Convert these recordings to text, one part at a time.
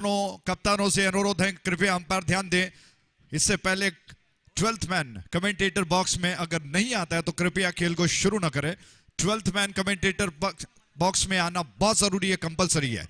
कप्तानों से अनुरोध है, कृपया अंपायर ध्यान दें। इससे पहले 12th मैन कमेंटेटर बॉक्स में अगर नहीं आता है तो कृपया खेल को शुरू न करें। 12th मैन कमेंटेटर बॉक्स में आना बहुत जरूरी है, कंपलसरी है।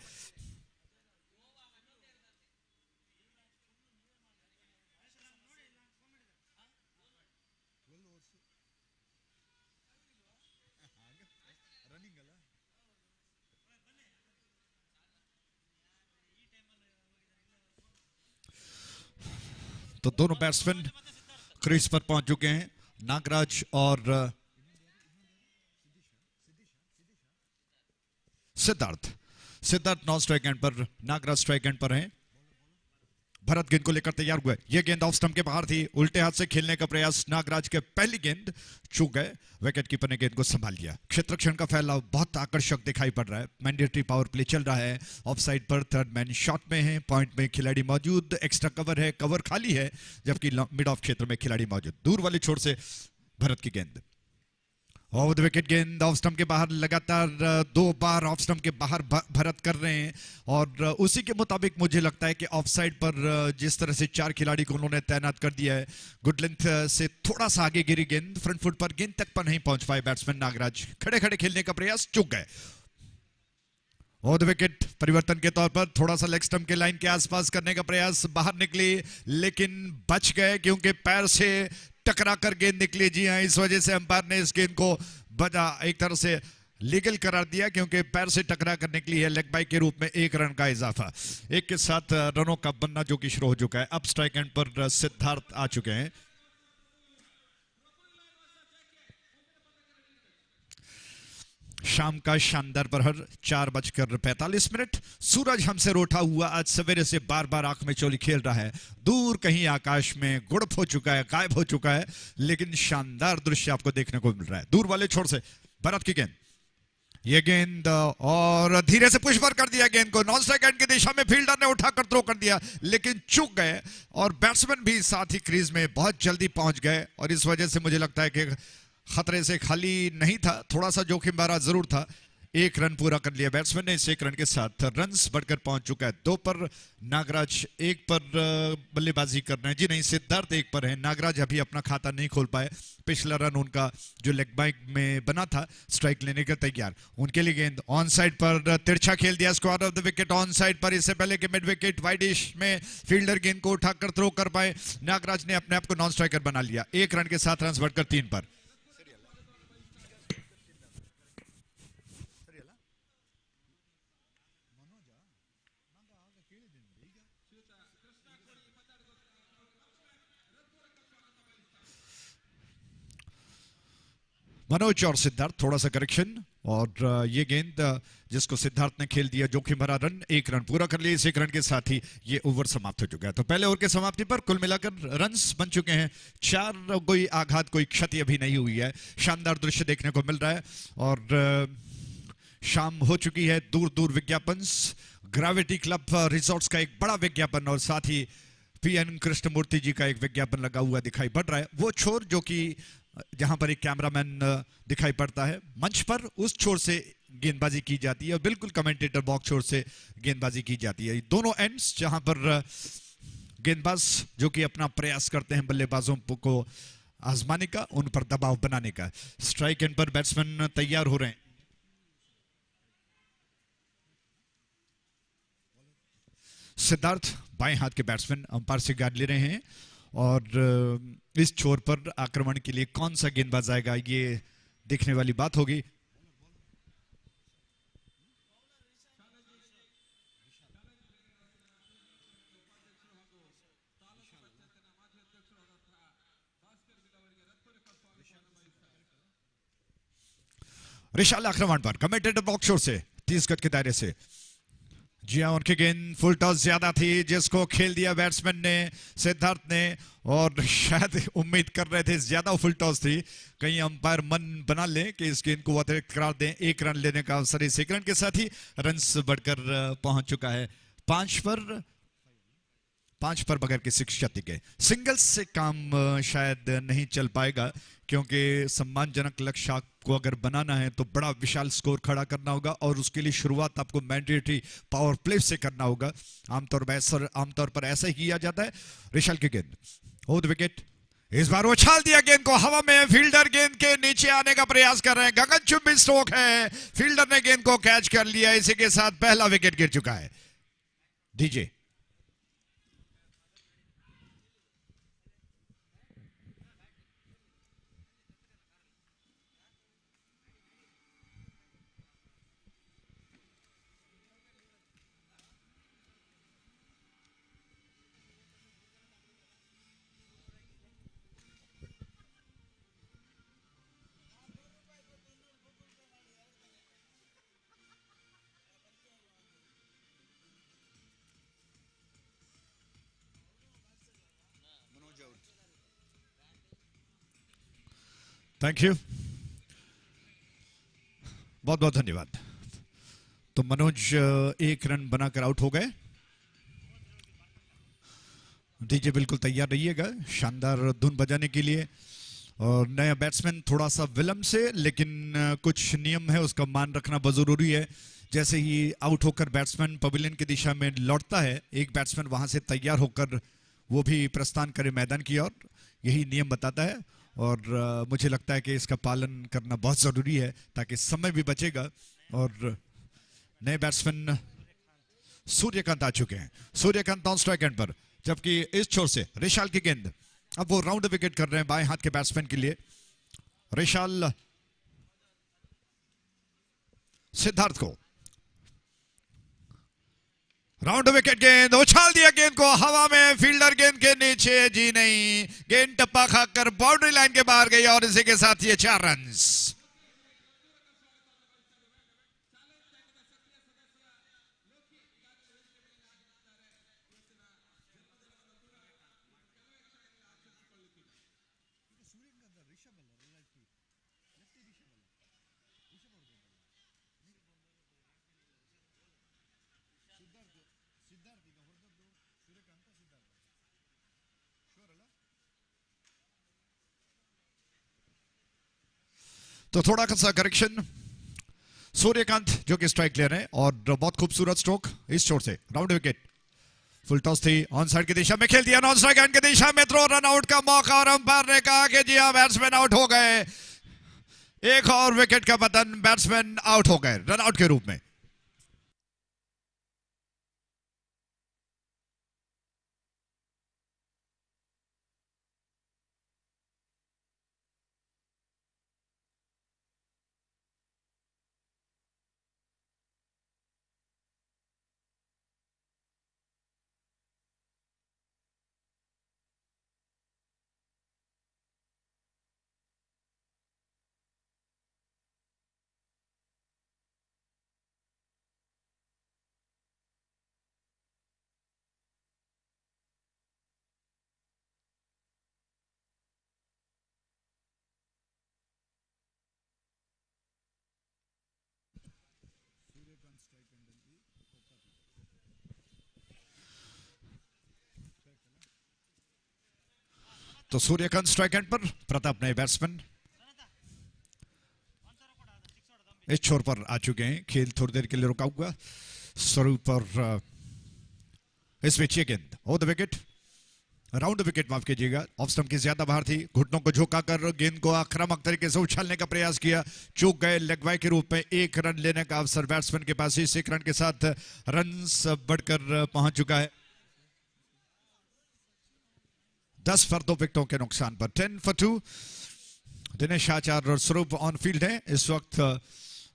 तो दोनों बैट्समैन क्रीज पर पहुंच चुके हैं, नागराज और सिद्धार्थ नॉन स्ट्राइक एंड पर, नागराज स्ट्राइक एंड पर हैं। भरत गेंद को लेकर तैयार हुए, यह गेंद ऑफ स्टंप के बाहर थी, उल्टे हाथ से खेलने का प्रयास नागराज के, पहली गेंद चूक गए। विकेट कीपर ने गेंद को संभाल लिया। क्षेत्रक्षण का फैलाव बहुत आकर्षक दिखाई पड़ रहा है। मैंडेटरी पावर प्ले चल रहा है। ऑफ साइड पर थर्ड मैन शॉट में है, पॉइंट में खिलाड़ी मौजूद, एक्स्ट्रा कवर है, कवर खाली है, जबकि मिड ऑफ क्षेत्र में खिलाड़ी मौजूद। दूर वाले छोर से भरत की गेंद, ऑफ द विकेट गेंद ऑफ स्टंप के बाहर। लगातार 2 बार ऑफ स्टंप के बाहर भरत कर रहे हैं और उसी के मुताबिक मुझे लगता है कि ऑफ साइड पर जिस तरह से 4 खिलाड़ी को उन्होंने तैनात कर दिया है, गुड लेंथ से थोड़ा सा आगे गिरी गेंद, फ्रंट फुट पर गेंद तक पर नहीं पहुंच पाए बैट्समैन नागराज। खड़े खड़े खेलने का प्रयास, चूक गए। ऑफ द विकेट परिवर्तन के तौर पर थोड़ा सा लेग स्टंप के लाइन के आसपास करने का प्रयास, बाहर निकली लेकिन बच गए क्योंकि पैर से टकरा कर गेंद निकली। जी हां, इस वजह से अंपायर ने इस गेंद को बजा एक तरह से लीगल करार दिया क्योंकि पैर से टकरा कर निकली है। लेग बाई के रूप में 1 रन का इजाफा, 1 के साथ रनों का बनना जो कि शुरू हो चुका है। अब स्ट्राइक एंड पर सिद्धार्थ आ चुके हैं। शाम का शानदार प्रहर, 4:45। सूरज हमसे रोटा हुआ आज सवेरे से बार बार आंख में चोली खेल रहा है। दूर कहीं आकाश में गुड़प हो चुका है, गायब हो चुका है, लेकिन शानदार दृश्य आपको देखने को मिल रहा है। दूर वाले छोर से भरत की गेंद, ये गेंद और धीरे से पुश पर कर दिया गेंद को, नॉन स्ट्राइक एंड की दिशा में फील्डर ने उठाकर थ्रो कर दिया लेकिन चूक गए और बैट्समैन भी साथ ही क्रीज में बहुत जल्दी पहुंच गए और इस वजह से मुझे लगता है कि खतरे से खाली नहीं था, थोड़ा सा जोखिम भरा जरूर था। 1 रन पूरा कर लिया बैट्समैन ने। इस 1 रन के साथ रन्स बढ़कर पहुंच चुका है 2 पर। नागराज 1 पर बल्लेबाजी कर रहे हैं। जी नहीं, सिद्धार्थ 1 पर है। नागराज अभी अपना खाता नहीं खोल पाए। पिछला रन उनका जो लेग बाइक में बना था, स्ट्राइक लेने के तैयार। उनके लिए गेंद ऑन साइड पर तिरछा खेल दिया, square of the wicket on side पर। इससे पहले कि मिड विकेट वाइडिश में फील्डर गेंद को उठाकर थ्रो कर पाए, नागराज ने अपने आप को नॉन स्ट्राइकर बना लिया। 1 रन के साथ रन बढ़कर 3 पर। मनोज और सिद्धार्थ, थोड़ा सा करेक्शन, और ये गेंद जिसको सिद्धार्थ ने खेल दिया, जोखिम भरा रन। 1 रन पूरा कर लिया। इस 1 रन के साथ ही ये ओवर समाप्त हो चुका है। तो पहले ओवर के समाप्ति पर कुल मिलाकर रन्स बन चुके हैं 4। कोई आघात, कोई क्षति अभी नहीं हुई है। शानदार दृश्य देखने को मिल रहा है और शाम हो चुकी है। दूर दूर विज्ञापन, ग्रेविटी क्लब रिजॉर्ट्स का एक बड़ा विज्ञापन और साथ ही PN कृष्णमूर्ति जी का एक विज्ञापन लगा हुआ दिखाई पड़ रहा है। वो छोर जो कि जहां पर एक कैमरामैन दिखाई पड़ता है मंच पर, उस छोर से गेंदबाजी की जाती है और बिल्कुल कमेंटेटर बॉक्स छोर से गेंदबाजी की जाती है। दोनों एंड्स जहां पर गेंदबाज जो कि अपना प्रयास करते हैं बल्लेबाजों को आजमाने का, उन पर दबाव बनाने का। स्ट्राइक एंड पर बैट्समैन तैयार हो रहे हैं। सिद्धार्थ बाएं हाथ के बैट्समैन अंपायर से गार्ड ले रहे हैं और इस छोर पर आक्रमण के लिए कौन सा गेंदबाज आएगा, ये देखने वाली बात होगी। विशाल आक्रमण पर कमेंटेटर बॉक्स छोर से 30 गज के दायरे से। जी हाँ, उनकी गेंद फुल टॉस ज्यादा थी जिसको खेल दिया बैट्समैन ने, सिद्धार्थ ने, और शायद उम्मीद कर रहे थे ज्यादा फुल टॉस थी, कहीं अंपायर मन बना ले कि इस गेंद को अतिरिक्त करार दें। 1 रन लेने का अवसर इस 1 रन के साथ ही रन्स बढ़कर पहुंच चुका है 5 पर। 5 पर बगैर किसी क्षति के। सिंगल्स से काम शायद नहीं चल पाएगा, क्योंकि सम्मानजनक लक्ष्य को अगर बनाना है तो बड़ा विशाल स्कोर खड़ा करना होगा, और उसके लिए शुरुआत आपको मैंडेटरी पावर प्ले से करना होगा। आमतौर पर ऐसा ही किया जाता है। रिशाल की गेंद ओवर द विकेट, इस बार वो उछाल दिया गेंद को हवा में, फील्डर गेंद के नीचे आने का प्रयास कर रहे हैं। गगनचुंबी स्ट्रोक है, फील्डर ने गेंद को कैच कर लिया। इसी के साथ पहला विकेट गिर चुका है। डीजे थैंक यू, बहुत बहुत धन्यवाद। तो मनोज 1 रन बनाकर आउट हो गए। डीजे बिल्कुल तैयार रहिएगा शानदार धुन बजाने के लिए। और नया बैट्समैन थोड़ा सा विलंब से, लेकिन कुछ नियम है उसका मान रखना बहुत जरूरी है। जैसे ही आउट होकर बैट्समैन पवेलियन की दिशा में लौटता है, एक बैट्समैन वहां से तैयार होकर वो भी प्रस्थान करे मैदान की ओर, यही नियम बताता है। और मुझे लगता है कि इसका पालन करना बहुत जरूरी है, ताकि समय भी बचेगा। और नए बैट्समैन सूर्यकांत आ चुके हैं। सूर्यकांत ऑन स्ट्राइक एंड पर, जबकि इस छोर से रिशाल की गेंद। अब वो राउंड विकेट कर रहे हैं बाएं हाथ के बैट्समैन के लिए। रिशाल सिद्धार्थ को राउंड विकेट गेंद, उछाल दिया गेंद को हवा में, फील्डर गेंद के नीचे, जी नहीं, गेंद टप्पा खाकर बाउंड्री लाइन के बाहर गई। और इसी के साथ ये 4 रन्स। तो थोड़ा सा करेक्शन, सूर्यकांत जो कि स्ट्राइक ले रहे हैं, और बहुत खूबसूरत स्ट्रोक इस छोर से, राउंड विकेट। फुल टॉस थी, ऑन साइड की दिशा में खेल दिया, नॉन स्ट्राइक एंड की दिशा में थ्रो, रन आउट का मौका। और अंपायर ने कहा कि जी हां, बैट्समैन आउट हो गए। एक और विकेट का पतन, बैट्समैन आउट हो गए रन आउट के रूप में। तो सूर्यकांत स्ट्राइक एंड पर, प्रताप नए बैट्समैन इस छोर पर आ चुके हैं। खेल थोड़ी देर के लिए रुका हुआ। स्वरूप और इस पिच ये गेंद over the wicket, round wicket माफ कीजिएगा, ऑफ स्टंप की ज्यादा बाहर थी। घुटनों को झुकाकर गेंद को आक्रामक तरीके से उछालने का प्रयास किया, चूक गए। लेग बाय के रूप में 1 रन लेने का अवसर बैट्समैन के पास। इस 1 रन के साथ रन्स बढ़कर पहुंच चुका है 10 पर 2 विकेटों के नुकसान पर, 10 for 2। दिनेश आचार्य और स्वरूप ऑन फील्ड हैं इस वक्त,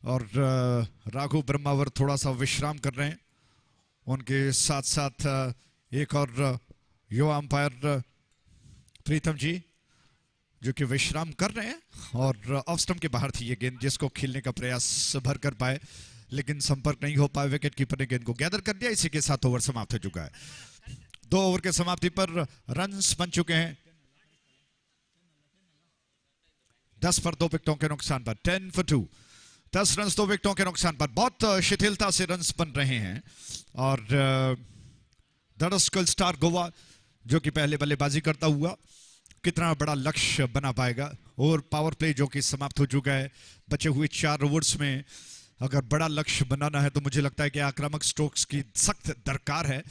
और राघु ब्रह्मावर थोड़ा सा विश्राम कर रहे हैं। उनके साथ साथ एक और युवा अंपायर प्रीतम जी जो कि विश्राम कर रहे हैं। और ऑफ स्टंप के बाहर थी ये गेंद, जिसको खेलने का प्रयास भर कर पाए, लेकिन संपर्क नहीं हो पाए। विकेट कीपर ने गेंद को गैदर कर दिया। इसी के साथ ओवर समाप्त हो चुका है। 2 ओवर के समाप्ति पर रन्स बन चुके हैं 10 पर 2 विकेटों के नुकसान पर, 10 for 2। 10 रन 2 विकेटों के नुकसान पर। बहुत शिथिलता से रन्स बन रहे हैं, और दरअसल स्टार गोवा जो कि पहले बल्लेबाजी करता हुआ कितना बड़ा लक्ष्य बना पाएगा। और पावर प्ले जो कि समाप्त हो चुका है। बचे हुए 4 ओवर्स में अगर बड़ा लक्ष्य बनाना है तो मुझे लगता है कि आक्रामक स्ट्रोक्स की सख्त दरकार है।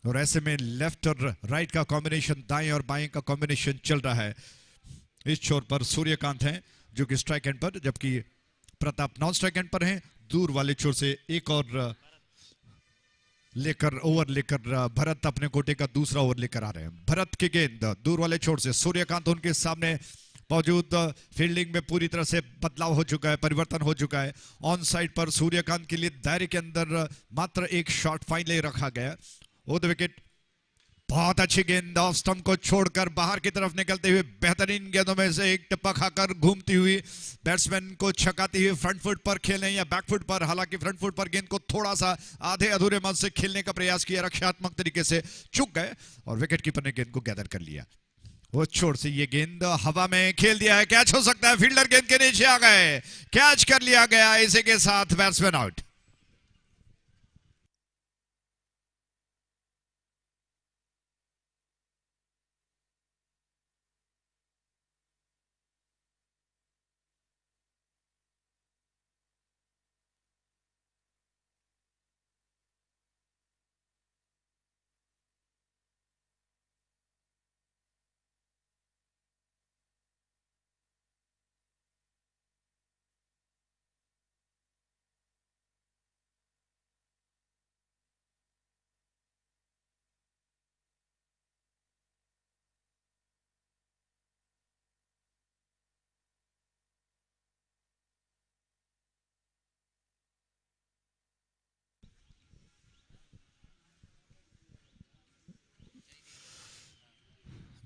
और ऐसे में लेफ्ट और राइट का कॉम्बिनेशन, दाएं और बाएं का कॉम्बिनेशन चल रहा है। इस छोर पर सूर्यकांत हैं जो कि स्ट्राइक एंड पर, जबकि प्रताप नॉन स्ट्राइक एंड पर हैं। दूर वाले छोर से एक और ओवर लेकर भरत अपने कोटे का दूसरा ओवर लेकर आ रहे हैं। भरत की गेंद दूर वाले छोर से, सूर्यकांत उनके सामने मौजूद। फील्डिंग में पूरी तरह से बदलाव हो चुका है, परिवर्तन हो चुका है। ऑन साइड पर सूर्यकांत के लिए दायरे के अंदर मात्र एक शॉट फाइनली रखा गया। ओ द विकेट, बहुत अच्छी गेंद ऑफ स्टंप को छोड़कर बाहर की तरफ निकलते हुए बेहतरीन गेंदों में से एक टिप्पा खाकर घूमती हुई बैट्समैन को छकाती हुई फ्रंट फुट पर खेलने या बैक फुट पर, हालांकि फ्रंट फुट पर गेंद को थोड़ा सा आधे अधूरे मन से खेलने का प्रयास किया, रक्षात्मक तरीके से चूक गए और विकेट कीपर ने गेंद को गैदर कर लिया। वो छोर से ये गेंद हवा में खेल दिया है, कैच हो सकता है। फील्डर गेंद के नीचे आ गए, कैच कर लिया गया। इसी के साथ बैट्समैन आउट।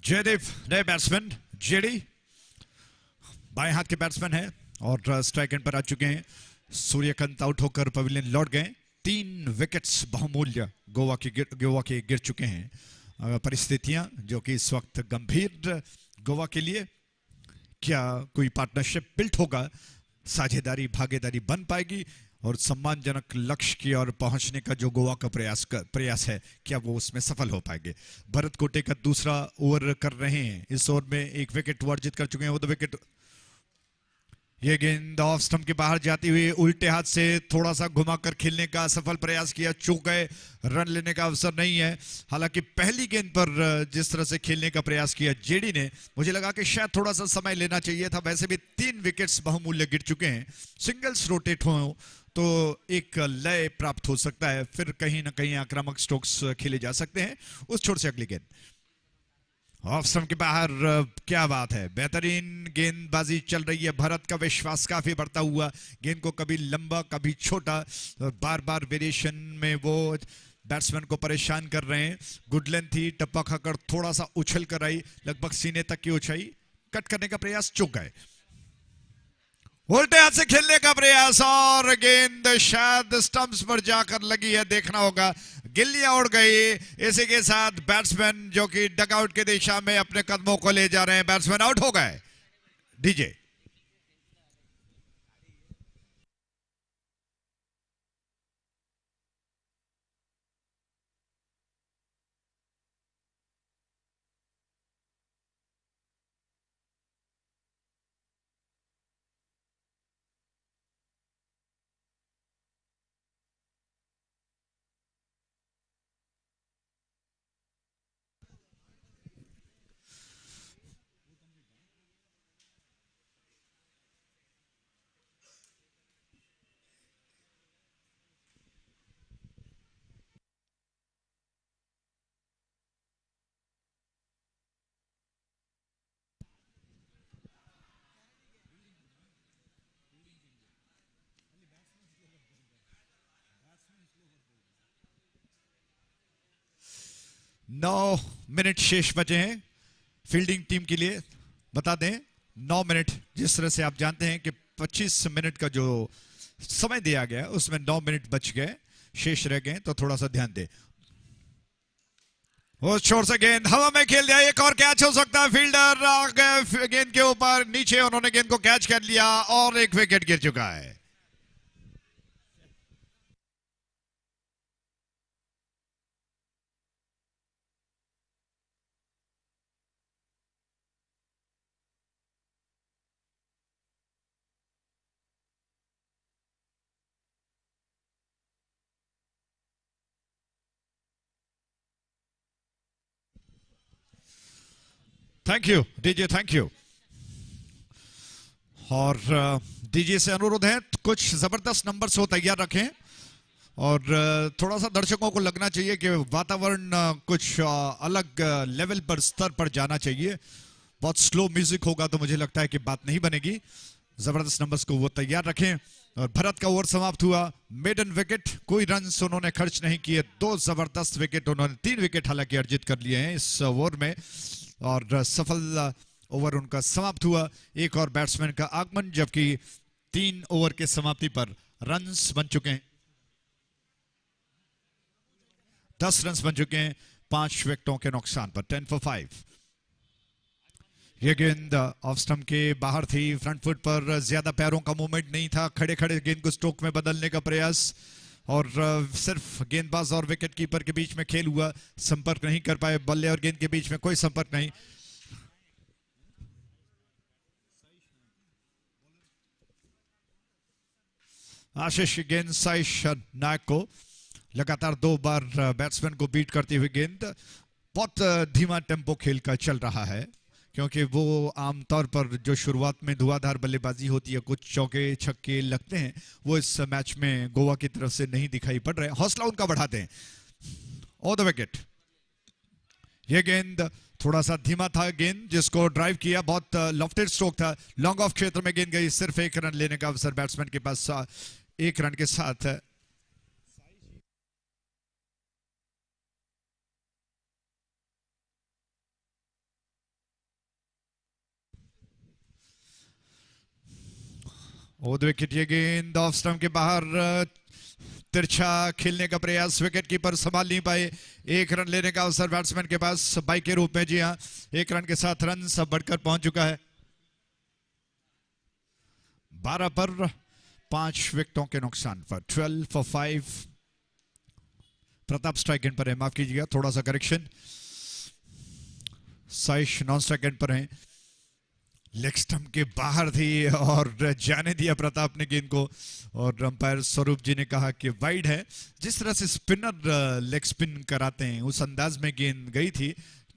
जयदेव नए बैट्समैन, जेडी बाएं हाथ के बैट्समैन है और स्ट्राइक एंड पर आ चुके हैं। सूर्यकांत आउट होकर पवेलियन लौट गए। 3 विकेट्स बहुमूल्य गोवा के गिर चुके हैं। परिस्थितियां जो कि इस वक्त गंभीर गोवा के लिए, क्या कोई पार्टनरशिप बिल्ट होगा, साझेदारी भागीदारी बन पाएगी और सम्मानजनक लक्ष्य की ओर पहुंचने का जो गोवा का प्रयास है, क्या वो उसमें सफल हो पाएंगे। भरत कोटे का दूसरा ओवर कर रहे हैं। इस ओवर में 1 विकेट वर्जित कर चुके हैं। वो 2 विकेट, ये गेंद ऑफ स्टंप के बाहर जाती हुई उल्टे हाथ से थोड़ा सा घुमाकर खेलने का सफल प्रयास किया, चूक गए। रन लेने का अवसर नहीं है। हालांकि पहली गेंद पर जिस तरह से खेलने का प्रयास किया जेडी ने, मुझे लगा कि शायद थोड़ा सा समय लेना चाहिए था। वैसे भी 3 विकेट्स बहुमूल्य गिर चुके हैं। सिंगल्स रोटेट हो तो एक लय प्राप्त हो सकता है, फिर कहीं ना कहीं आक्रामक स्ट्रोक्स खेले जा सकते हैं। उस छोर से अगली गेंद ऑफ स्टंप के बाहर, क्या बात है, बेहतरीन गेंदबाजी चल रही है। भरत का विश्वास काफी बढ़ता हुआ, गेंद को कभी लंबा कभी छोटा और बार बार वेरिएशन में वो बैट्समैन को परेशान कर रहे हैं। गुड लेंथ थी, टप्पा खाकर थोड़ा सा उछल कर आई, लगभग सीने तक की ऊंचाई, कट करने का प्रयास, चूक गए। उल्टे हाथ से खेलने का प्रयास और गेंद शायद स्टंप्स पर जाकर लगी है, देखना होगा। गिल्लियां उड़ गई। इसी के साथ बैट्समैन जो कि डगआउट की दिशा में अपने कदमों को ले जा रहे हैं, बैट्समैन आउट हो गए। डीजे नौ मिनट शेष बचे हैं फील्डिंग टीम के लिए। बता दें 9 मिनट, जिस तरह से आप जानते हैं कि 25 मिनट का जो समय दिया गया उसमें 9 मिनट बच गए, शेष रह गए, तो थोड़ा सा ध्यान दें। उस छोर से गेंद हवा में खेल दिया, एक और कैच हो सकता है। फील्डर गेंद के ऊपर नीचे, उन्होंने गेंद को कैच कर लिया और 1 विकेट गिर चुका है। Thank you DJ, thank you. और डीजे से अनुरोध है कुछ जबरदस्त नंबर्स हो तैयार रखें और थोड़ा सा दर्शकों को लगना चाहिए कि वातावरण कुछ अलग लेवल पर, स्तर पर जाना चाहिए। बहुत स्लो म्यूजिक होगा तो मुझे लगता है कि बात नहीं बनेगी। जबरदस्त नंबर्स को वो तैयार रखें। और भरत का ओवर समाप्त हुआ, मेडन विकेट, कोई रन्स उन्होंने खर्च नहीं किए। 2 जबरदस्त विकेट उन्होंने, 3 विकेट हालांकि अर्जित कर लिए हैं इस ओवर में और सफल ओवर उनका समाप्त हुआ। एक और बैट्समैन का आगमन, जबकि 3 ओवर के समाप्ति पर रन्स बन चुके हैं, 10 रन्स बन चुके हैं 5 विकेटों के नुकसान पर। 10 for 5। ये गेंद ऑफ स्टंप के बाहर थी, फ्रंट फुट पर, ज्यादा पैरों का मूवमेंट नहीं था। खड़े खड़े गेंद को स्ट्रोक में बदलने का प्रयास और सिर्फ गेंदबाज और विकेट कीपर के बीच में खेल हुआ, संपर्क नहीं कर पाए। बल्ले और गेंद के बीच में कोई संपर्क नहीं। आशीष गेंद साइश नायक को, लगातार 2 बार बैट्समैन को बीट करती हुई गेंद। बहुत धीमा टेम्पो खेल का चल रहा है क्योंकि वो आमतौर पर जो शुरुआत में धुआंधार बल्लेबाजी होती है, कुछ चौके छक्के लगते हैं, वो इस मैच में गोवा की तरफ से नहीं दिखाई पड़ रहे। हौसला उनका बढ़ाते हैं। ऑन द विकेट, ये गेंद थोड़ा सा धीमा था, गेंद जिसको ड्राइव किया, बहुत लॉफ्टेड स्ट्रोक था, लॉन्ग ऑफ क्षेत्र में गेंद गई। सिर्फ 1 रन लेने का अवसर बैट्समैन के पास 1 रन के साथ। ओद विकेट, ये गेंद ऑफ स्टंप के बाहर, तिरछा खेलने का प्रयास, विकेट कीपर संभाल नहीं पाए। 1 रन लेने का अवसर बैट्समैन के पास बाई के रूप में। जी हां, 1 रन के साथ रन सब बढ़कर पहुंच चुका है 12 पर 5 विकेटों के नुकसान पर। 12 for 5। प्रताप स्ट्राइक एंड पर है, माफ कीजिएगा, थोड़ा सा correction. Saish non strike and पर है, लेग स्टंप के बाहर थी और जाने दिया प्रताप ने गेंद को। और अंपायर स्वरूप जी ने कहा कि वाइड है। जिस तरह से स्पिनर लेग स्पिन कराते हैं, उस अंदाज में गेंद गई थी।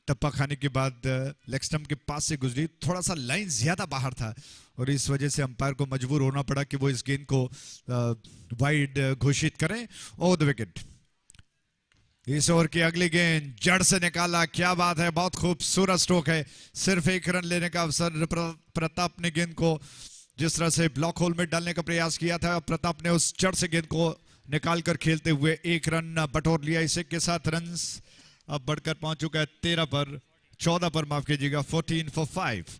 टप्पा खाने के बाद लेग स्टंप के पास से गुजरी, थोड़ा सा लाइन ज्यादा बाहर था और इस वजह से अंपायर को मजबूर होना पड़ा कि वो इस गेंद को वाइड घोषित करें। ओवर द विकेट, इस ओवर की अगली गेंद जड़ से निकाला, क्या बात है, बहुत खूबसूरत स्ट्रोक है। सिर्फ 1 रन लेने का अवसर। प्रताप ने गेंद को जिस तरह से ब्लॉक होल में डालने का प्रयास किया था, प्रताप ने उस जड़ से गेंद को निकालकर खेलते हुए 1 रन बटोर लिया। इसी के साथ रन्स अब बढ़कर पहुंच चुका है 14 पर, माफ कीजिएगा, 14 for 5।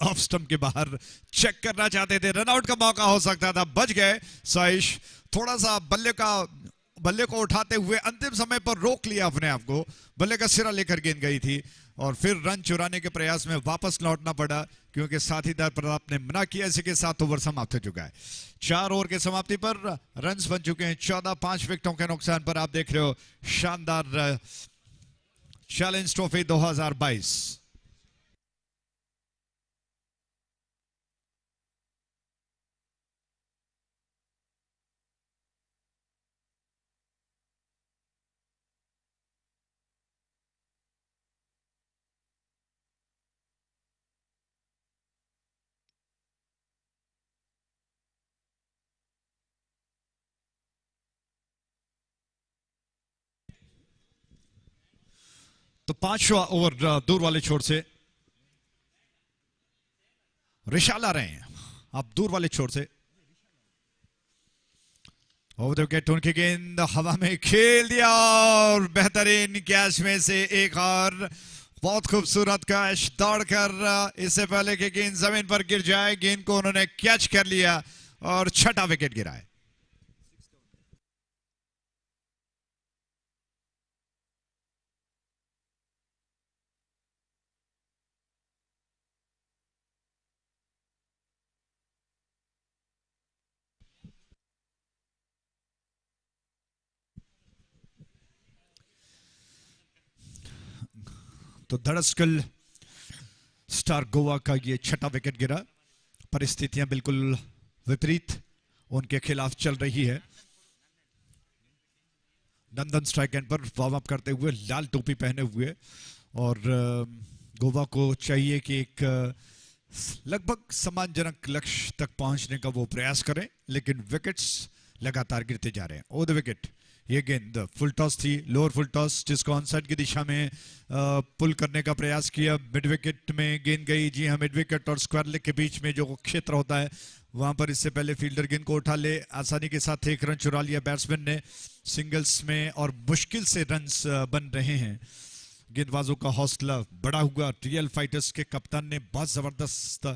ऑफ स्टंप के बाहर चेक करना चाहते थे, रनआउट का मौका हो सकता था, बच गए साइश। थोड़ा सा बल्ले को उठाते हुए अंतिम समय पर रोक लिया अपने आप को, बल्ले का सिरा लेकर गेंद गई थी और फिर रन चुराने के प्रयास में वापस लौटना पड़ा क्योंकि साथीदार प्रताप ने मना किया। इसी के साथ ओवर समाप्त हो चुका है। 4 ओवर के समाप्ति पर रन्स बन चुके हैं 14, 5 विकेटों के नुकसान पर। आप देख रहे हो शानदार चैलेंज ट्रॉफी 2022। तो 5वां ओवर दूर वाले छोर से रिशाल आ रहे हैं। आप दूर वाले छोर से ओवर द विकेट, उनकी गेंद हवा में खेल दिया और बेहतरीन कैच में से एक और बहुत खूबसूरत कैच दौड़कर, इससे पहले कि गेंद जमीन पर गिर जाए, गेंद को उन्होंने कैच कर लिया और 6ठा विकेट गिरा है। तो दरअसल स्टार गोवा का ये 6ठा विकेट गिरा। परिस्थितियां बिल्कुल विपरीत उनके खिलाफ चल रही है। नंदन स्ट्राइक एंड पर वार्म अप करते हुए, लाल टोपी पहने हुए, और गोवा को चाहिए कि एक लगभग सम्मानजनक लक्ष्य तक पहुंचने का वो प्रयास करें, लेकिन विकेट्स लगातार गिरते जा रहे हैं। ओ द विकेट, ये गेंद फुल टॉस थी, लोअर फुल टॉस, जिसको ऑनसाइड की दिशा में पुल करने का प्रयास किया। मिड विकेट में गेंद गई। जी हाँ, मिड विकेट और स्क्वायर लेग के बीच में जो क्षेत्र होता है वहां पर इससे पहले फील्डर गेंद को उठा ले, आसानी के साथ एक रन चुरा लिया बैट्समैन ने सिंगल्स में, और मुश्किल से रन्स बन रहे हैं। गेंदबाजों का हौसला बड़ा हुआ। रियल फाइटर्स के कप्तान ने बहुत जबरदस्त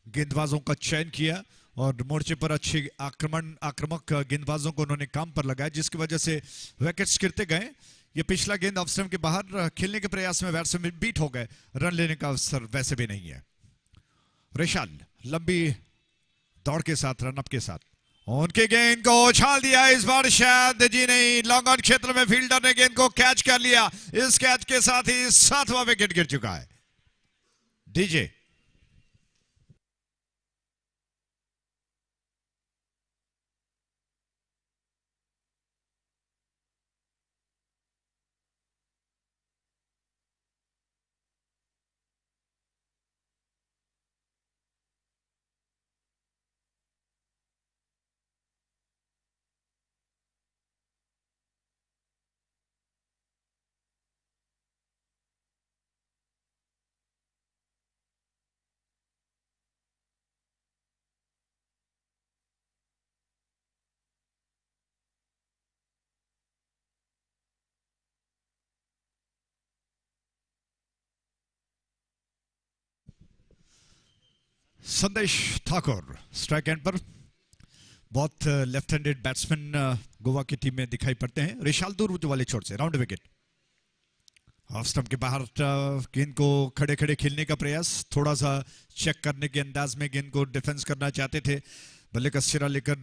गेंदबाजों का चयन किया और मोर्चे पर अच्छे आक्रामक गेंदबाजों को उन्होंने काम पर लगाया, जिसकी वजह से विकेट्स गिरते गए। ये पिछला गेंद ऑफ स्टंप के बाहर खेलने के प्रयास में बैट्समैन बीट हो गए। रन लेने का अवसर वैसे भी नहीं है। रिशाल लंबी दौड़ के साथ, रनअप के साथ, उनके गेंद को उछाल दिया। इस बार शायद जी नहीं, लॉन्ग ऑन क्षेत्र में फील्डर ने गेंद को कैच कर लिया। इस कैच के साथ ही 7वां विकेट गिर चुका है। डीजे संदेश ठाकुर स्ट्राइक एंड पर। बहुत लेफ्ट हैंडेड बैट्समैन गोवा की टीम में दिखाई पड़ते हैं। रिशाल दूर वाले छोर से राउंड विकेट। ऑफ स्टंप के बाहर गेंद को खड़े खड़े खेलने का प्रयास, थोड़ा सा चेक करने के अंदाज में गेंद को डिफेंस करना चाहते थे। बल्ले का सिरा लेकर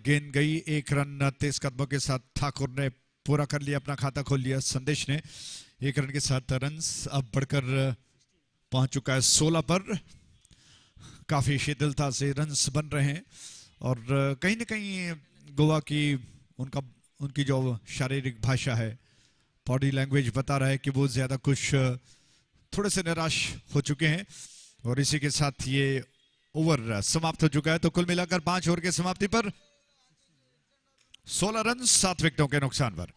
गेंद गई। एक रन तेज कदमों के साथ ठाकुर ने पूरा कर लिया, अपना खाता खोल लिया। संदेश ने एक रन के साथ रन्स अब बढ़कर पहुंच चुका है 16 पर। काफी शिथिलता से रन्स बन रहे हैं और कहीं ना कहीं गोवा की उनकी जो शारीरिक भाषा है, बॉडी लैंग्वेज बता रहा है कि वो ज्यादा कुछ थोड़े से निराश हो चुके हैं। और इसी के साथ ये ओवर समाप्त हो चुका है। तो कुल मिलाकर 5 ओवर के समाप्ति पर 16 रन 7 विकेटों के नुकसान पर।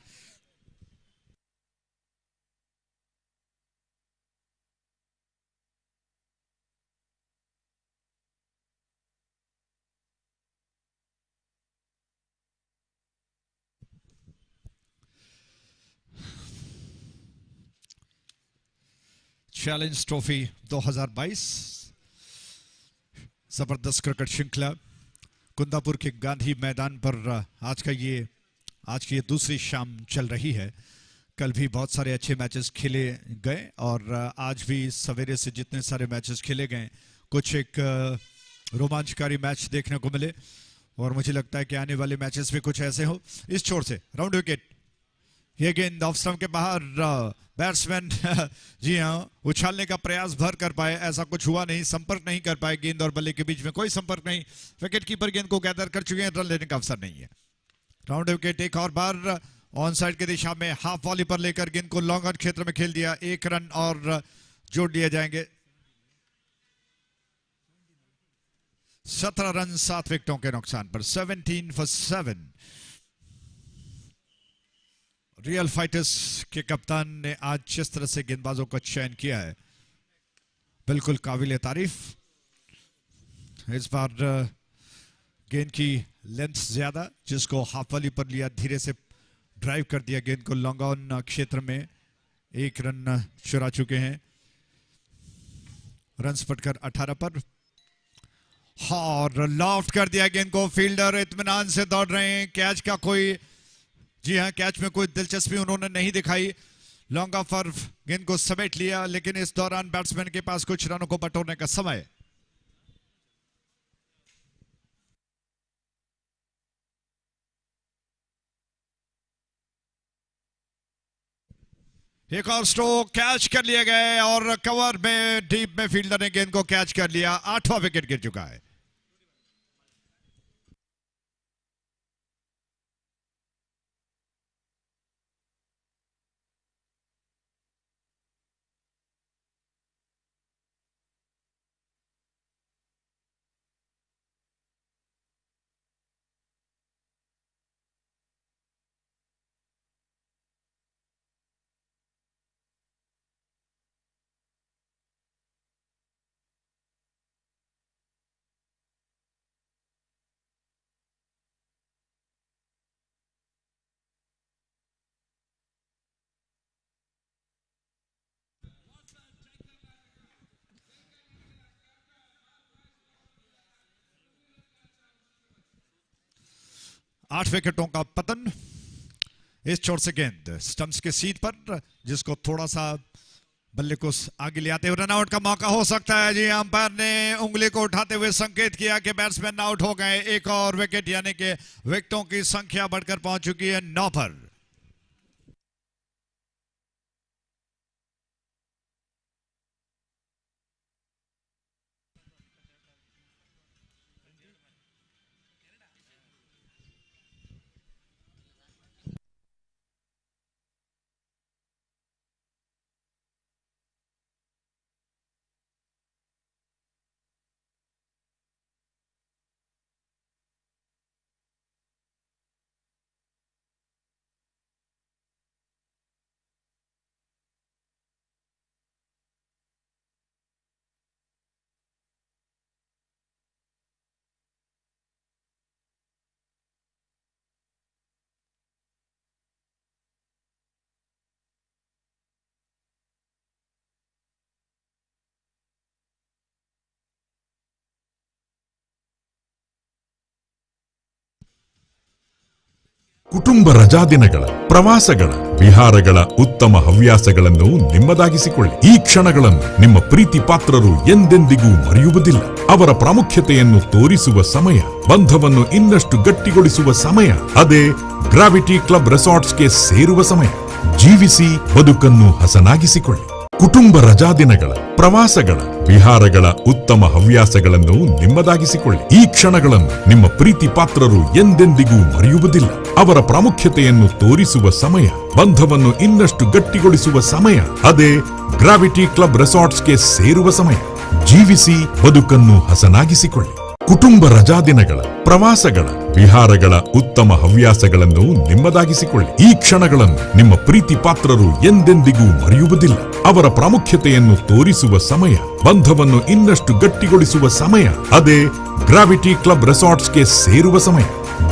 चैलेंज ट्रॉफी 2022 जबरदस्त क्रिकेट श्रृंखला कुंदापुर के गांधी मैदान पर आज की ये दूसरी शाम चल रही है। कल भी बहुत सारे अच्छे मैचेस खेले गए और आज भी सवेरे से जितने सारे मैचेस खेले गए, कुछ एक रोमांचकारी मैच देखने को मिले और मुझे लगता है कि आने वाले मैचेस भी कुछ ऐसे हो। इस छोर से राउंड विकेट, ये गेंद ऑफ स्टंप के बाहर, बैट्समैन जी हाँ उछालने का प्रयास भर कर पाए, ऐसा कुछ हुआ नहीं, संपर्क नहीं कर पाए। गेंद और बल्ले के बीच में कोई संपर्क नहीं। विकेट कीपर गेंद को गैदर कर चुके हैं, रन लेने का अवसर नहीं है। राउंड विकेट एक और बार ऑन साइड की दिशा में हाफ वॉली पर लेकर गेंद को लॉन्ग ऑन क्षेत्र में खेल दिया। 1 रन और जोड़ दिए जाएंगे। 17 रन 7 विकेटों के नुकसान पर 17 for 7। रियल फाइटर्स के कप्तान ने आज जिस तरह से गेंदबाजों का चयन किया है, बिल्कुल काबिल तारीफ। इस बार गेंद की लेंथ ज्यादा, जिसको हाफ वाली पर लिया, धीरे से ड्राइव कर दिया गेंद को लॉन्ग ऑन क्षेत्र में। 1 रन चुरा चुके हैं। रन्स पटकर 18 पर। और लॉफ्ट कर दिया गेंद को। फील्डर इत्मीनान से दौड़ रहे हैं। कैच का कोई, जी हाँ, कैच में कोई दिलचस्पी उन्होंने नहीं दिखाई। लॉन्ग ऑफर गेंद को समेट लिया, लेकिन इस दौरान बैट्समैन के पास कुछ रनों को बटोरने का समय। एक और स्ट्रोक, कैच कर लिए गए और कवर में डीप में फील्डर ने गेंद को कैच कर लिया। 8वां विकेट गिर चुका है। 8 विकेटों का पतन। इस छोर से गेंद स्टंप्स के सीट पर, जिसको थोड़ा सा बल्ले को आगे ले आते हुए रनआउट का मौका हो सकता है। जी, अंपायर ने उंगली को उठाते हुए संकेत किया कि बैट्समैन आउट हो गए। एक और विकेट, यानी कि विकेटों की संख्या बढ़कर पहुंच चुकी है 9 पर। ಕುಟುಂಬ ರಜಾದಿನಗಳ, ಪ್ರವಾಸಗಳ, ವಿಹಾರಗಳ ಉತ್ತಮ ಹವ್ಯಾಸಗಳನ್ನು ನಿಮ್ಮದಾಗಿಸಿಕೊಳ್ಳಿ. ಈ ಕ್ಷಣಗಳನ್ನು ನಿಮ್ಮ ಪ್ರೀತಿ ಪಾತ್ರರು ಎಂದೆಂದಿಗೂ ಮರೆಯುವುದಿಲ್ಲ. ಅವರ ಪ್ರಾಮುಖ್ಯತೆಯನ್ನು ತೋರಿಸುವ ಸಮಯ, ಬಂಧವನ್ನು ಇನ್ನಷ್ಟು ಗಟ್ಟಿಗೊಳಿಸುವ ಸಮಯ, ಅದೇ ಗ್ರಾವಿಟಿ ಕ್ಲಬ್ ರೆಸಾರ್ಟ್ಸ್ಗೆ ಸೇರುವ ಸಮಯ. ಜೀವಿಸಿ, ಬದುಕನ್ನು ಹಸನಾಗಿಸಿಕೊಳ್ಳಿ. ಕುಟುಂಬ ರಜಾದಿನಗಳ, ಪ್ರವಾಸಗಳ, ವಿಹಾರಗಳ ಉತ್ತಮ ಹವ್ಯಾಸಗಳನ್ನು ನಿಮ್ಮದಾಗಿಸಿಕೊಳ್ಳಿ. ಈ ಕ್ಷಣಗಳನ್ನು ನಿಮ್ಮ ಪ್ರೀತಿ ಪಾತ್ರರು ಎಂದೆಂದಿಗೂ ಮರೆಯುವುದಿಲ್ಲ. ಅವರ ಪ್ರಾಮುಖ್ಯತೆಯನ್ನು ತೋರಿಸುವ ಸಮಯ, ಬಂಧವನ್ನು ಇನ್ನಷ್ಟು ಗಟ್ಟಿಗೊಳಿಸುವ ಸಮಯ, ಅದೇ ಗ್ರಾವಿಟಿ ಕ್ಲಬ್ ರೆಸಾರ್ಟ್ಸ್ಗೆ ಸೇರುವ ಸಮಯ. ಜೀವಿಸಿ, ಬದುಕನ್ನು ಹಸನಾಗಿಸಿಕೊಳ್ಳಿ. ಕುಟುಂಬ ರಜಾದಿನಗಳ, ಪ್ರವಾಸಗಳ, ವಿಹಾರಗಳ ಉತ್ತಮ ಹವ್ಯಾಸಗಳನ್ನು ನಿಮ್ಮದಾಗಿಸಿಕೊಳ್ಳಿ. ಈ ಕ್ಷಣಗಳನ್ನು ನಿಮ್ಮ ಪ್ರೀತಿ ಪಾತ್ರರು ಎಂದೆಂದಿಗೂ ಮರೆಯುವುದಿಲ್ಲ. ಅವರ ಪ್ರಾಮುಖ್ಯತೆಯನ್ನು ತೋರಿಸುವ ಸಮಯ, ಬಂಧವನ್ನು ಇನ್ನಷ್ಟು ಗಟ್ಟಿಗೊಳಿಸುವ ಸಮಯ, ಅದೇ ಗ್ರಾವಿಟಿ ಕ್ಲಬ್ ರೆಸಾರ್ಟ್ಸ್ಗೆ ಸೇರುವ ಸಮಯ.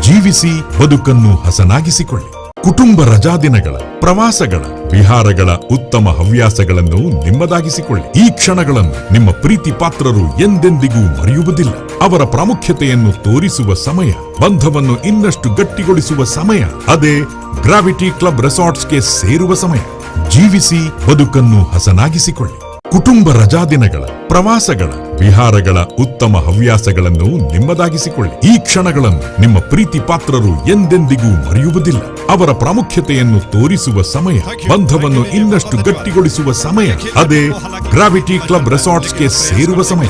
ಜೀವಿಸಿ, ಬದುಕನ್ನು ಹಸನಾಗಿಸಿಕೊಳ್ಳಿ. ಕುಟುಂಬ ರಜಾದಿನಗಳ, ಪ್ರವಾಸಗಳ, ವಿಹಾರಗಳ ಉತ್ತಮ ಹವ್ಯಾಸಗಳನ್ನು ನಿಮ್ಮದಾಗಿಸಿಕೊಳ್ಳಿ. ಈ ಕ್ಷಣಗಳನ್ನು ನಿಮ್ಮ ಪ್ರೀತಿ ಪಾತ್ರರು ಎಂದೆಂದಿಗೂ ಮರೆಯುವುದಿಲ್ಲ. ಅವರ ಪ್ರಾಮುಖ್ಯತೆಯನ್ನು ತೋರಿಸುವ ಸಮಯ, ಬಂಧವನ್ನು ಇನ್ನಷ್ಟು ಗಟ್ಟಿಗೊಳಿಸುವ ಸಮಯ, ಅದೇ ಗ್ರಾವಿಟಿ ಕ್ಲಬ್ ರೆಸಾರ್ಟ್ಸ್ಗೆ ಸೇರುವ ಸಮಯ. ಜೀವಿಸಿ, ಬದುಕನ್ನು ಹಸನಾಗಿಸಿಕೊಳ್ಳಿ. ಕುಟುಂಬ ರಜಾದಿನಗಳ, ಪ್ರವಾಸಗಳ, ವಿಹಾರಗಳ ಉತ್ತಮ ಹವ್ಯಾಸಗಳನ್ನು ನಿಮ್ಮದಾಗಿಸಿಕೊಳ್ಳಿ. ಈ ಕ್ಷಣಗಳನ್ನು ನಿಮ್ಮ ಪ್ರೀತಿ ಪಾತ್ರರು ಎಂದೆಂದಿಗೂ ಮರೆಯುವುದಿಲ್ಲ. ಅವರ ಪ್ರಾಮುಖ್ಯತೆಯನ್ನು ತೋರಿಸುವ ಸಮಯ, ಬಂಧವನ್ನು ಇನ್ನಷ್ಟು ಗಟ್ಟಿಗೊಳಿಸುವ ಸಮಯ, ಅದೇ ಗ್ರಾವಿಟಿ ಕ್ಲಬ್ ರೆಸಾರ್ಟ್ಸ್ಗೆ ಸೇರುವ ಸಮಯ.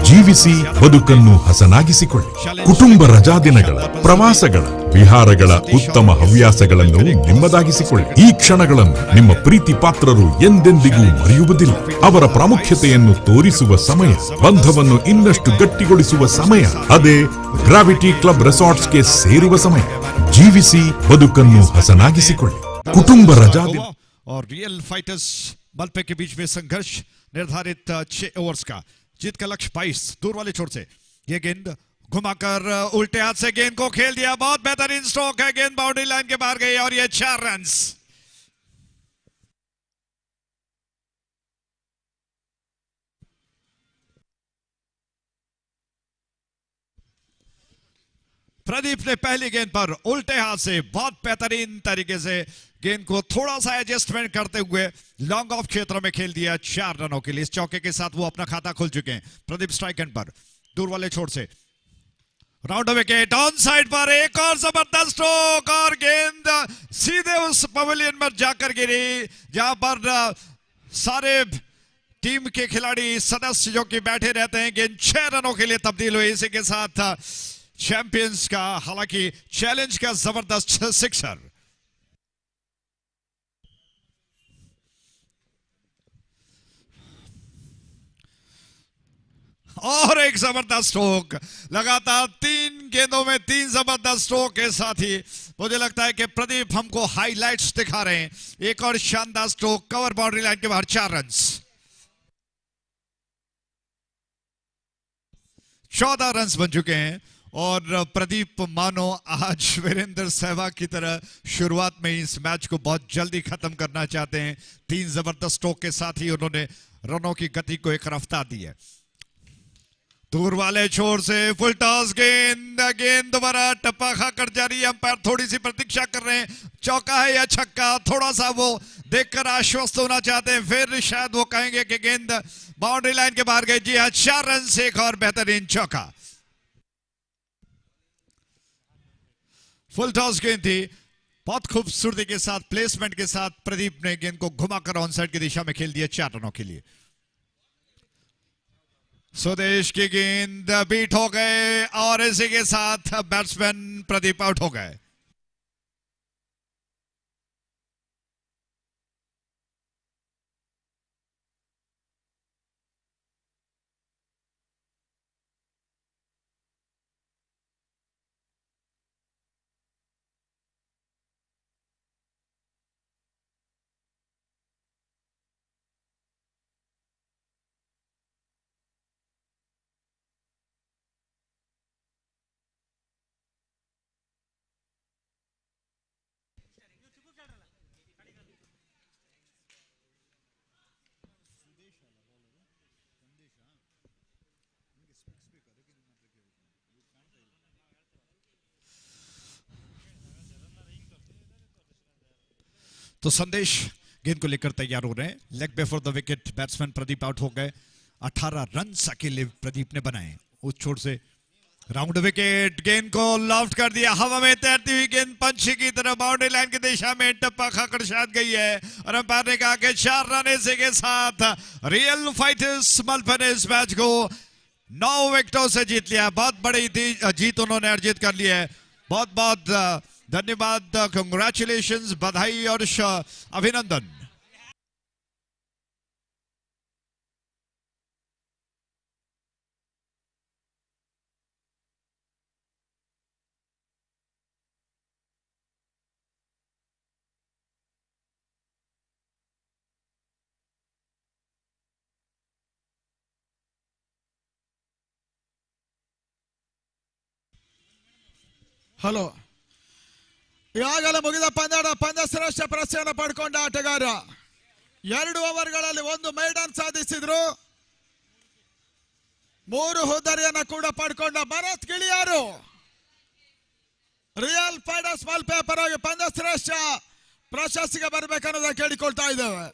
ಜೀವಿಸಿ, ಬದುಕನ್ನು ಹಸನಾಗಿಸಿಕೊಳ್ಳಿ. ಕುಟುಂಬ ರಜಾದಿನಗಳ, ಪ್ರವಾಸಗಳ, ವಿಹಾರಗಳ ಉತ್ತಮ ಹವ್ಯಾಸಗಳನ್ನು ನಿಮ್ಮದಾಗಿಸಿಕೊಳ್ಳಿ. ಈ ಕ್ಷಣಗಳನ್ನು ನಿಮ್ಮ ಪ್ರೀತಿ ಪಾತ್ರರು ಎಂದೆಂದಿಗೂ ಮರೆಯುವುದಿಲ್ಲ. ಅವರ ಪ್ರಾಮುಖ್ಯತೆಯನ್ನು ತೋರಿಸುವ ಸಮಯ, ಬಂಧವನ್ನು ಇನ್ನಷ್ಟು ಗಟ್ಟಿಗೊಳಿಸುವ ಸಮಯ, ಅದೇ ಗ್ರಾವಿಟಿ ಕ್ಲಬ್ ರೆಸಾರ್ಟ್ಸ್ಗೆ ಸೇರುವ ಸಮಯ. ಜೀವಿಸಿ, ಬದುಕನ್ನು ಹಸನಾಗಿಸಿಕೊಳ್ಳಿ. ಕುಟುಂಬ ರಜಾದಿನ और रियल फाइटर्स बल्पे के बीच में संघर्ष निर्धारित 6 ओवर्स का। जीत का लक्ष्य 22 दूर वाले छोर से। यह गेंद घुमाकर उल्टे हाथ से गेंद को खेल दिया। बहुत बेहतरीन स्ट्रोक है, गेंद बाउंड्री लाइन के बाहर गई और यह 4 रन। प्रदीप ने पहली गेंद पर उल्टे हाथ से बहुत बेहतरीन तरीके से गेंद को थोड़ा सा एडजस्टमेंट करते हुए लॉन्ग ऑफ क्षेत्र में खेल दिया 4 रनों के लिए। इस चौके के साथ वो अपना खाता खोल चुके हैं। प्रदीप स्ट्राइक एंड पर दूर वाले छोर से राउंड विकेट ऑन साइड पर एक और जबरदस्त स्ट्रोक और गेंद सीधे उस पवेलियन में जाकर गिरी जहां पर सारे टीम के खिलाड़ी सदस्य जो कि बैठे रहते हैं। गेंद 6 रनों के लिए तब्दील हुई। इसी के साथ चैंपियंस का, हालांकि चैलेंज का जबरदस्त सिक्सर। और एक जबरदस्त स्ट्रोक, लगातार 3 गेंदों में 3 जबरदस्त स्ट्रोक के साथ ही मुझे लगता है कि प्रदीप हमको हाइलाइट्स दिखा रहे हैं। एक और शानदार स्ट्रोक, कवर बाउंड्री लाइन के बाहर 4 रन। 14 रन बन चुके हैं और प्रदीप मानो आज वीरेंद्र सहवाग की तरह शुरुआत में इस मैच को बहुत जल्दी खत्म करना चाहते हैं। 3 जबरदस्त स्ट्रोक के साथ ही उन्होंने रनों की गति को एक रफ्तार दी है। दूर वाले छोर से फुल टॉस गेंद, गेंद दोबारा टप्पा खाकर जा रही है। अंपायर थोड़ी सी प्रतीक्षा कर रहे हैं, चौका है या छक्का, थोड़ा सा वो देखकर आश्वस्त होना चाहते हैं, फिर शायद वो कहेंगे कि गेंद बाउंड्री लाइन के बाहर गई। जी हाँ, 4 रन से एक और बेहतरीन चौका। फुल टॉस गेंद थी, बहुत खूबसूरती के साथ, प्लेसमेंट के साथ प्रदीप ने गेंद को घुमाकर ऑन साइड की दिशा में खेल दिया 4 रनों के लिए। स्वदेश की गेंद बीट हो गए और इसी के साथ बैट्समैन प्रदीप आउट हो गए। तो संदेश गेंद को लेकर तैयार हो रहे हैं। Leg before the wicket batsman Pradeep out हो गए। 18 रन अकेले प्रदीप ने बनाए। उस छोर से राउंड विकेट, गेंद को लॉफ्ट कर दिया, हवा में तैरती हुई गेंद पंछी की तरह बाउंड्री लाइन की दिशा में टप्पा खाकर शायद गई है और अंपायर ने कहा कि 4 रन इसी के साथ रियल फाइटर्स मलफन इस मैच को 9 विकेटों से जीत लिया। बहुत बड़ी जीत उन्होंने अर्जित कर ली है। बहुत बहुत धन्यवाद, कंग्रेचुलेशंस, बधाई और अभिनंदन। ಹಲೋ, ಈಗಾಗಲೇ ಮುಗಿದ ಪಂದ್ಯ ಶ್ರೇಷ್ಠ ಪ್ರಶಸ್ತಿಯನ್ನು ಪಡ್ಕೊಂಡ ಆಟಗಾರ 2 ಓವರ್ಗಳಲ್ಲಿ 1 ಮೇಡನ್ ಸಾಧಿಸಿದ್ರು. 3 ಹುದ್ದರಿಯನ್ನು ಕೂಡ ಪಡ್ಕೊಂಡ ಭರತ್ ಗಿಳಿಯಾರು ರಿಯಲ್ ಫೈಟರ್ಸ್ ಮಲ್ಪೆ ಪರವಾಗಿ ಪಂದ್ಯ ಶ್ರೇಷ್ಠ ಪ್ರಶಸ್ತಿಗೆ ಬರಬೇಕನ್ನೋದನ್ನು ಕೇಳಿಕೊಳ್ತಾ ಇದ್ದೇವೆ.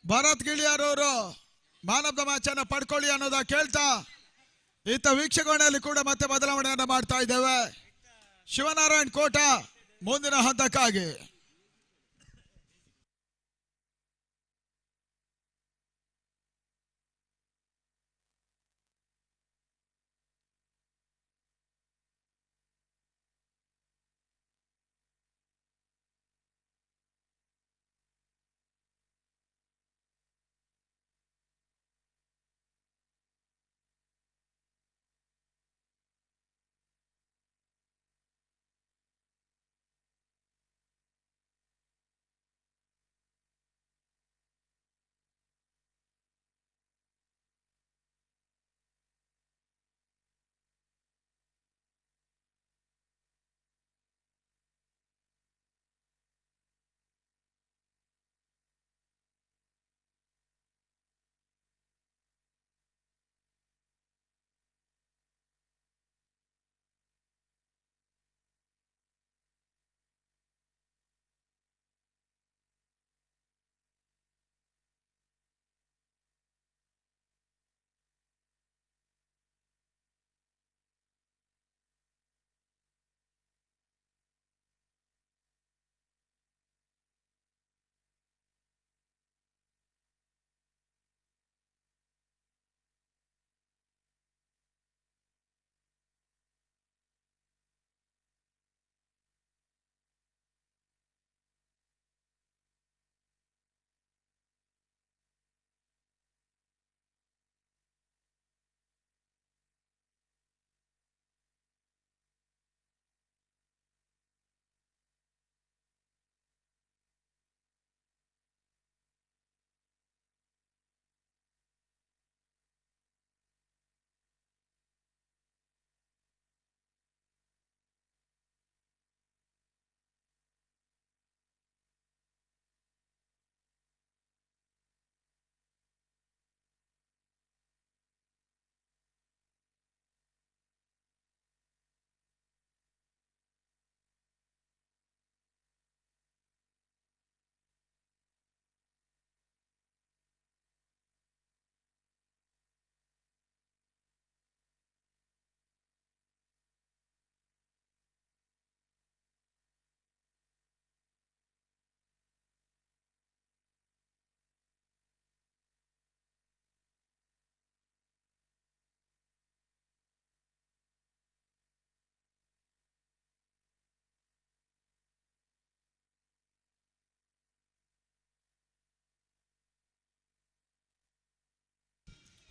ಭರತ್ ಗಿಳಿಯಾರವರು ಮ್ಯಾನ್ ಆಫ್ ದ ಮ್ಯಾಚ್ ಅನ್ನು ಪಡ್ಕೊಳ್ಳಿ ಅನ್ನೋದ ಕೇಳ್ತಾ ಈತ ವೀಕ್ಷಕರಲ್ಲಿ ಕೂಡ ಮತ್ತೆ ಬದಲಾವಣೆಯನ್ನು ಮಾಡ್ತಾ ಇದ್ದೇವೆ. ಶಿವನಾರಾಯಣ್ ಕೋಟ ಮುಂದಿನ ಹಂತಕ್ಕಾಗಿ.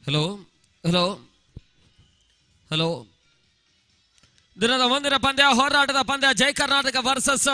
ಹಲೋ ಹಲೋ ಹಲೋ ದಿನದ ಮುಂದಿನ ಪಂದ್ಯ, ಹೋರಾಟದ ಪಂದ್ಯ, ಜೈ ಕರ್ನಾಟಕ ವರ್ಸಸ್